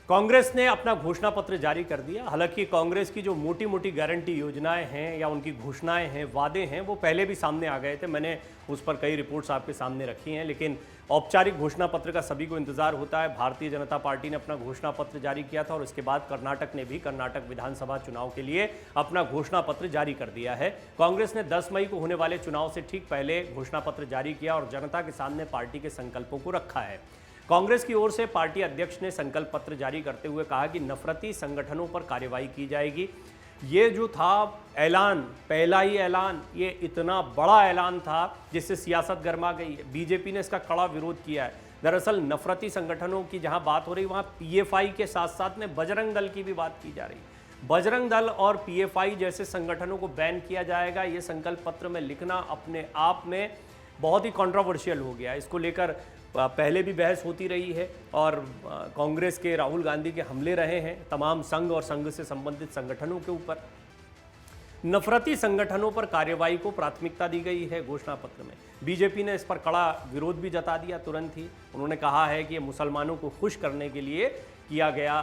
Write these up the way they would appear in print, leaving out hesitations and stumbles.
कांग्रेस ने अपना घोषणा पत्र जारी कर दिया। हालांकि कांग्रेस की जो मोटी मोटी गारंटी योजनाएं हैं या उनकी घोषणाएं हैं, वादे हैं, वो पहले भी सामने आ गए थे। मैंने उस पर कई रिपोर्ट्स आपके सामने रखी हैं, लेकिन औपचारिक घोषणा पत्र का सभी को इंतजार होता है। भारतीय जनता पार्टी ने अपना घोषणा पत्र जारी किया था और उसके बाद कर्नाटक ने भी कर्नाटक विधानसभा चुनाव के लिए अपना घोषणा पत्र जारी कर दिया है। कांग्रेस ने 10 मई को होने वाले चुनाव से ठीक पहले घोषणा पत्र जारी किया और जनता के सामने पार्टी के संकल्पों को रखा है। कांग्रेस की ओर से पार्टी अध्यक्ष ने संकल्प पत्र जारी करते हुए कहा कि नफरती संगठनों पर कार्रवाई की जाएगी। ये जो था ऐलान, पहला ही ऐलान, ये इतना बड़ा ऐलान था जिससे सियासत गर्मा गई है। बीजेपी ने इसका कड़ा विरोध किया है। दरअसल नफरती संगठनों की जहां बात हो रही, वहां पीएफआई के साथ साथ में बजरंग दल की भी बात की जा रही। बजरंग दल और पीएफआई जैसे संगठनों को बैन किया जाएगा, ये संकल्प पत्र में लिखना अपने आप में बहुत ही कंट्रोवर्शियल हो गया। इसको लेकर पहले भी बहस होती रही है और कांग्रेस के राहुल गांधी के हमले रहे हैं तमाम संघ और संघ से संबंधित संगठनों के ऊपर। नफरती संगठनों पर कार्रवाई को प्राथमिकता दी गई है घोषणा पत्र में। बीजेपी ने इस पर कड़ा विरोध भी जता दिया तुरंत ही। उन्होंने कहा है कि ये मुसलमानों को खुश करने के लिए किया गया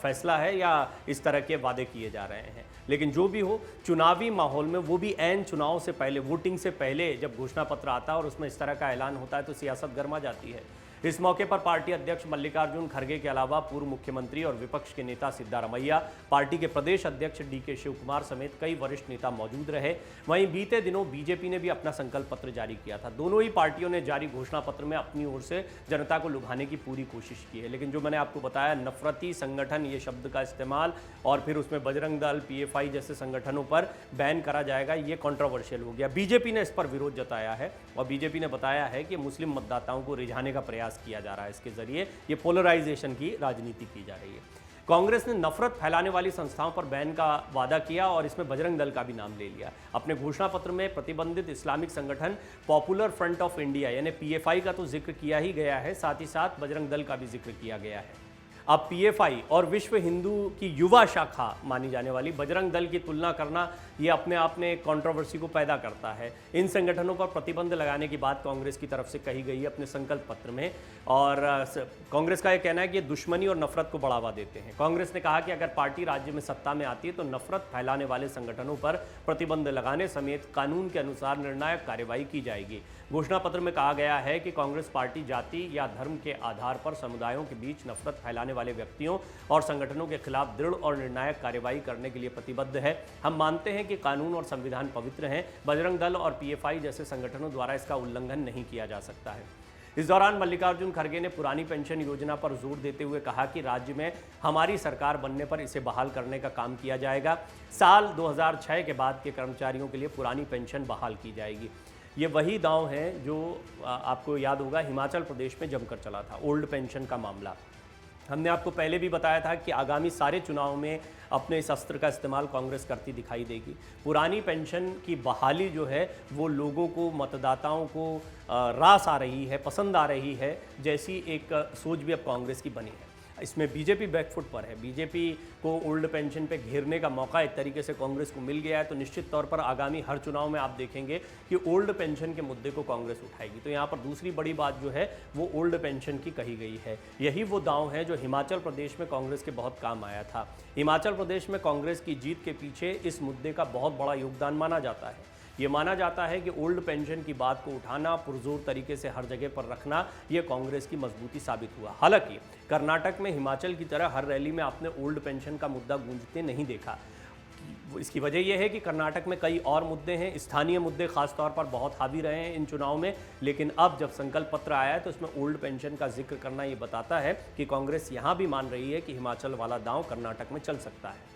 फैसला है या इस तरह के वादे किए जा रहे हैं। लेकिन जो भी हो, चुनावी माहौल में, वो भी ऐन चुनाव से पहले, वोटिंग से पहले जब घोषणा पत्र आता है और उसमें इस तरह का ऐलान होता है तो सियासत गर्मा जाती है। इस मौके पर पार्टी अध्यक्ष मल्लिकार्जुन खड़गे के अलावा पूर्व मुख्यमंत्री और विपक्ष के नेता सिद्धारमैया, पार्टी के प्रदेश अध्यक्ष डीके शिवकुमार समेत कई वरिष्ठ नेता मौजूद रहे। वहीं बीते दिनों बीजेपी ने भी अपना संकल्प पत्र जारी किया था। दोनों ही पार्टियों ने जारी घोषणा पत्र में अपनी ओर से जनता को लुभाने की पूरी कोशिश की है। लेकिन जो मैंने आपको बताया, नफरती संगठन, ये शब्द का इस्तेमाल और फिर उसमें बजरंग दल, पीएफआई जैसे संगठनों पर बैन करा जाएगा, ये कंट्रोवर्शियल हो गया। बीजेपी ने इस पर विरोध जताया है और बीजेपी ने बताया है कि मुस्लिम मतदाताओं को रिझाने का प्रयास किया जा रहा है। इसके जरिए ये पोलराइजेशन की राजनीति की जा रही है। कांग्रेस ने नफरत फैलाने वाली संस्थाओं पर बैन का वादा किया और इसमें बजरंग दल का भी नाम ले लिया। अपने घोषणा पत्र में प्रतिबंधित इस्लामिक संगठन पॉपुलर फ्रंट ऑफ इंडिया यानी पीएफआई का तो जिक्र किया ही गया है, साथ ही साथ बजरंग दल का भी जिक्र किया गया है। अब पीएफआई और विश्व हिंदू की युवा शाखा मानी जाने वाली बजरंग दल की तुलना करना, ये अपने आप में एक कंट्रोवर्सी को पैदा करता है। इन संगठनों पर प्रतिबंध लगाने की बात कांग्रेस की तरफ से कही गई है अपने संकल्प पत्र में और कांग्रेस का यह कहना है कि ये दुश्मनी और नफरत को बढ़ावा देते हैं। कांग्रेस ने कहा कि अगर पार्टी राज्य में सत्ता में आती है तो नफरत फैलाने वाले संगठनों पर प्रतिबंध लगाने समेत कानून के अनुसार निर्णायक कार्रवाई की जाएगी। घोषणा पत्र में कहा गया है कि कांग्रेस पार्टी जाति या धर्म के आधार पर समुदायों के बीच नफरत फैलाने वाले व्यक्तियों और संगठनों के खिलाफ दृढ़ और निर्णायक कार्रवाई करने के लिए प्रतिबद्ध है। हम मानते हैं कि कानून और संविधान पवित्र हैं। बजरंग दल और पीएफआई जैसे संगठनों द्वारा इसका उल्लंघन नहीं किया जा सकता है। इस दौरान मल्लिकार्जुन खड़गे ने पुरानी पेंशन योजना पर जोर देते हुए कहा कि राज्य में हमारी सरकार बनने पर इसे बहाल करने का काम किया जाएगा। साल 2006 के बाद के कर्मचारियों के लिए पुरानी पेंशन बहाल की जाएगी। ये वही दांव है जो आपको याद होगा हिमाचल प्रदेश में जमकर चला था, ओल्ड पेंशन का मामला। हमने आपको पहले भी बताया था कि आगामी सारे चुनाव में अपने इस अस्त्र का इस्तेमाल कांग्रेस करती दिखाई देगी। पुरानी पेंशन की बहाली जो है वो लोगों को, मतदाताओं को रास आ रही है, पसंद आ रही है, जैसी एक सोच भी अब कांग्रेस की बनी है। इसमें बीजेपी बैकफुट पर है। बीजेपी को ओल्ड पेंशन पे घेरने का मौका एक तरीके से कांग्रेस को मिल गया है, तो निश्चित तौर पर आगामी हर चुनाव में आप देखेंगे कि ओल्ड पेंशन के मुद्दे को कांग्रेस उठाएगी। तो यहाँ पर दूसरी बड़ी बात जो है वो ओल्ड पेंशन की कही गई है। यही वो दांव है जो हिमाचल प्रदेश में कांग्रेस के बहुत काम आया था। हिमाचल प्रदेश में कांग्रेस की जीत के पीछे इस मुद्दे का बहुत बड़ा योगदान माना जाता है। ये माना जाता है कि ओल्ड पेंशन की बात को उठाना, पुरजोर तरीके से हर जगह पर रखना, ये कांग्रेस की मजबूती साबित हुआ। हालांकि कर्नाटक में हिमाचल की तरह हर रैली में आपने ओल्ड पेंशन का मुद्दा गूंजते नहीं देखा। इसकी वजह यह है कि कर्नाटक में कई और मुद्दे हैं, स्थानीय मुद्दे खासतौर पर बहुत हावी रहे हैं इन चुनाव में। लेकिन अब जब संकल्प पत्र आया है तो इसमें ओल्ड पेंशन का जिक्र करना ये बताता है कि कांग्रेस यहाँ भी मान रही है कि हिमाचल वाला दांव कर्नाटक में चल सकता है।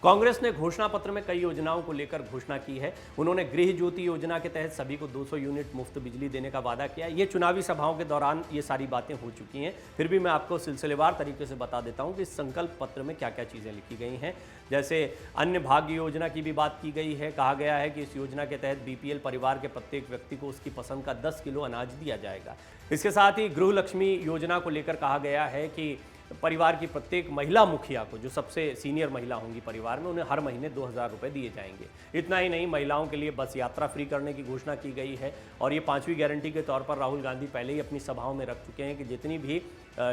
कांग्रेस ने घोषणा पत्र में कई योजनाओं को लेकर घोषणा की है। उन्होंने गृह ज्योति योजना के तहत सभी को 200 यूनिट मुफ्त बिजली देने का वादा किया। ये चुनावी सभाओं के दौरान ये सारी बातें हो चुकी हैं, फिर भी मैं आपको सिलसिलेवार तरीके से बता देता हूं कि इस संकल्प पत्र में क्या क्या चीज़ें लिखी गई हैं। जैसे अन्य भाग्य योजना की भी बात की गई है। कहा गया है कि इस योजना के तहत बीपीएल परिवार के प्रत्येक व्यक्ति को उसकी पसंद का 10 किलो अनाज दिया जाएगा। इसके साथ ही गृह लक्ष्मी योजना को लेकर कहा गया है कि परिवार की प्रत्येक महिला मुखिया को, जो सबसे सीनियर महिला होंगी परिवार में, उन्हें हर महीने 2,000 रुपये दिए जाएंगे। इतना ही नहीं, महिलाओं के लिए बस यात्रा फ्री करने की घोषणा की गई है और ये 5वीं गारंटी के तौर पर राहुल गांधी पहले ही अपनी सभाओं में रख चुके हैं कि जितनी भी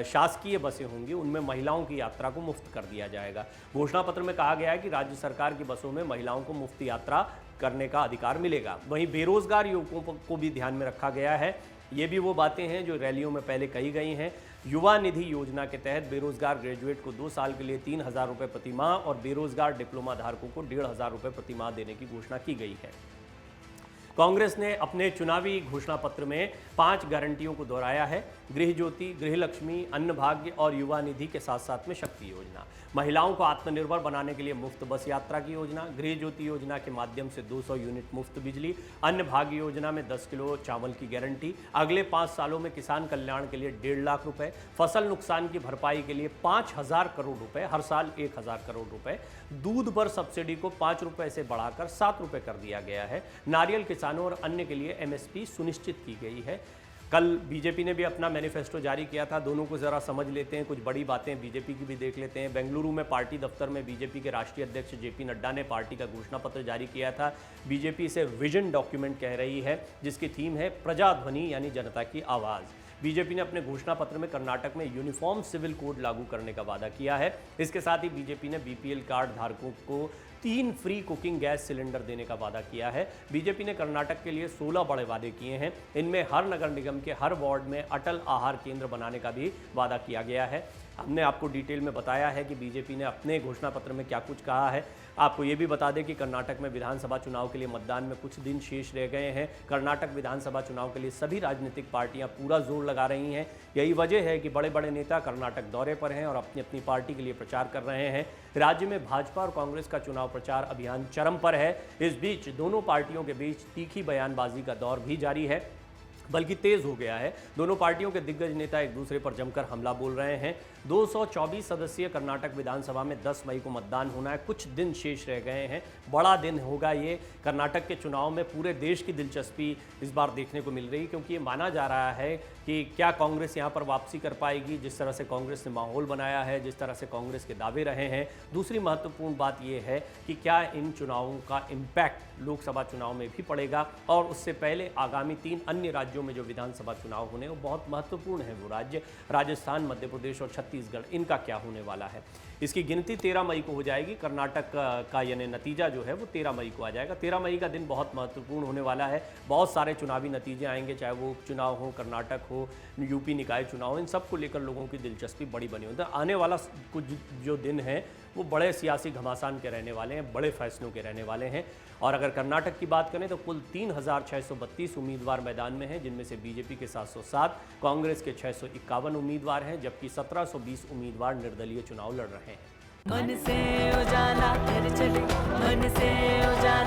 शासकीय बसें होंगी उनमें महिलाओं की यात्रा को मुफ्त कर दिया जाएगा। घोषणा पत्र में कहा गया है कि राज्य सरकार की बसों में महिलाओं को मुफ्त यात्रा करने का अधिकार मिलेगा। वहीं बेरोजगार युवकों को भी ध्यान में रखा गया है। ये भी वो बातें हैं जो रैलियों में पहले कही गई हैं। युवा निधि योजना के तहत बेरोजगार ग्रेजुएट को 2 साल के लिए 3,000 रुपये प्रति माह और बेरोजगार डिप्लोमा धारकों को 1,500 रुपये प्रति माह देने की घोषणा की गई है। कांग्रेस ने अपने चुनावी घोषणा पत्र में 5 गारंटियों को दोहराया है। गृह ज्योति, गृह लक्ष्मी, अन्न भाग्य और युवा निधि के साथ साथ में शक्ति योजना। महिलाओं को आत्मनिर्भर बनाने के लिए मुफ्त बस यात्रा की योजना, गृह ज्योति योजना के माध्यम से 200 यूनिट मुफ्त बिजली, अन्न भाग्य योजना में 10 किलो चावल की गारंटी, अगले 5 सालों में किसान कल्याण के लिए 1.5 लाख रुपए, फसल नुकसान की भरपाई के लिए 5,000 करोड़ रुपए, हर साल 1,000 करोड़ रुपए, दूध पर सब्सिडी को 5 रुपए से बढ़ाकर 7 रुपए कर दिया गया है, नारियल किसानों और अन्य के लिए MSP सुनिश्चित की गई है। कल बीजेपी ने भी अपना मैनिफेस्टो जारी किया था। दोनों को ज़रा समझ लेते हैं, कुछ बड़ी बातें बीजेपी की भी देख लेते हैं। बेंगलुरु में पार्टी दफ्तर में बीजेपी के राष्ट्रीय अध्यक्ष JP नड्डा ने पार्टी का घोषणा पत्र जारी किया था। बीजेपी इसे विजन डॉक्यूमेंट कह रही है, जिसकी थीम है प्रजाध्वनि यानी जनता की आवाज़। बीजेपी ने अपने घोषणा पत्र में कर्नाटक में यूनिफॉर्म सिविल कोड लागू करने का वादा किया है। इसके साथ ही बीजेपी ने BPL कार्ड धारकों को 3 फ्री कुकिंग गैस सिलेंडर देने का वादा किया है। बीजेपी ने कर्नाटक के लिए 16 बड़े वादे किए हैं। इनमें हर नगर निगम के हर वार्ड में अटल आहार केंद्र बनाने का भी वादा किया गया है। हमने आपको डिटेल में बताया है कि बीजेपी ने अपने घोषणा पत्र में क्या कुछ कहा है। आपको ये भी बता दें कि कर्नाटक में विधानसभा चुनाव के लिए मतदान में कुछ दिन शेष रह गए हैं। कर्नाटक विधानसभा चुनाव के लिए सभी राजनीतिक पार्टियां पूरा जोर लगा रही हैं। यही वजह है कि बड़े बड़े नेता कर्नाटक दौरे पर हैं और अपनी अपनी पार्टी के लिए प्रचार कर रहे हैं। राज्य में भाजपा और कांग्रेस का चुनाव प्रचार अभियान चरम पर है। इस बीच दोनों पार्टियों के बीच तीखी बयानबाजी का दौर भी जारी है, बल्कि तेज हो गया है। दोनों पार्टियों के दिग्गज नेता एक दूसरे पर जमकर हमला बोल रहे हैं। 224 सदस्यीय कर्नाटक विधानसभा में 10 मई को मतदान होना है। कुछ दिन शेष रह गए हैं। बड़ा दिन होगा ये। कर्नाटक के चुनाव में पूरे देश की दिलचस्पी इस बार देखने को मिल रही है, क्योंकि ये माना जा रहा है कि क्या कांग्रेस यहाँ पर वापसी कर पाएगी। जिस तरह से कांग्रेस ने माहौल बनाया है, जिस तरह से कांग्रेस के दावे रहे हैं। दूसरी महत्वपूर्ण बात यह है कि क्या इन चुनावों का इम्पैक्ट लोकसभा चुनाव में भी पड़ेगा, और उससे पहले आगामी 3 अन्य राज्यों में जो विधानसभा चुनाव होने वो बहुत महत्वपूर्ण है। वो राज्य राजस्थान, मध्य प्रदेश और छत्तीसगढ़, इनका क्या होने वाला है। इसकी गिनती 13 मई को हो जाएगी। कर्नाटक का यानी नतीजा जो है वो 13 मई को आ जाएगा। 13 मई का दिन बहुत महत्वपूर्ण होने वाला है। बहुत सारे चुनावी नतीजे आएंगे, चाहे वो उपचुनाव हो, कर्नाटक हो, यूपी निकाय चुनाव, इन सब को लेकर लोगों की दिलचस्पी बड़ी बनी होती है। आने वाला कुछ जो दिन है वो बड़े सियासी घमासान के रहने वाले हैं, बड़े फैसलों के रहने वाले हैं। और अगर कर्नाटक की बात करें तो कुल 3,632 उम्मीदवार मैदान में हैं, जिनमें से बीजेपी के 707, कांग्रेस के 651 उम्मीदवार हैं, जबकि 1720 उम्मीदवार निर्दलीय चुनाव लड़ रहे हैं। मन से उजाला कर चले, मन से उजाला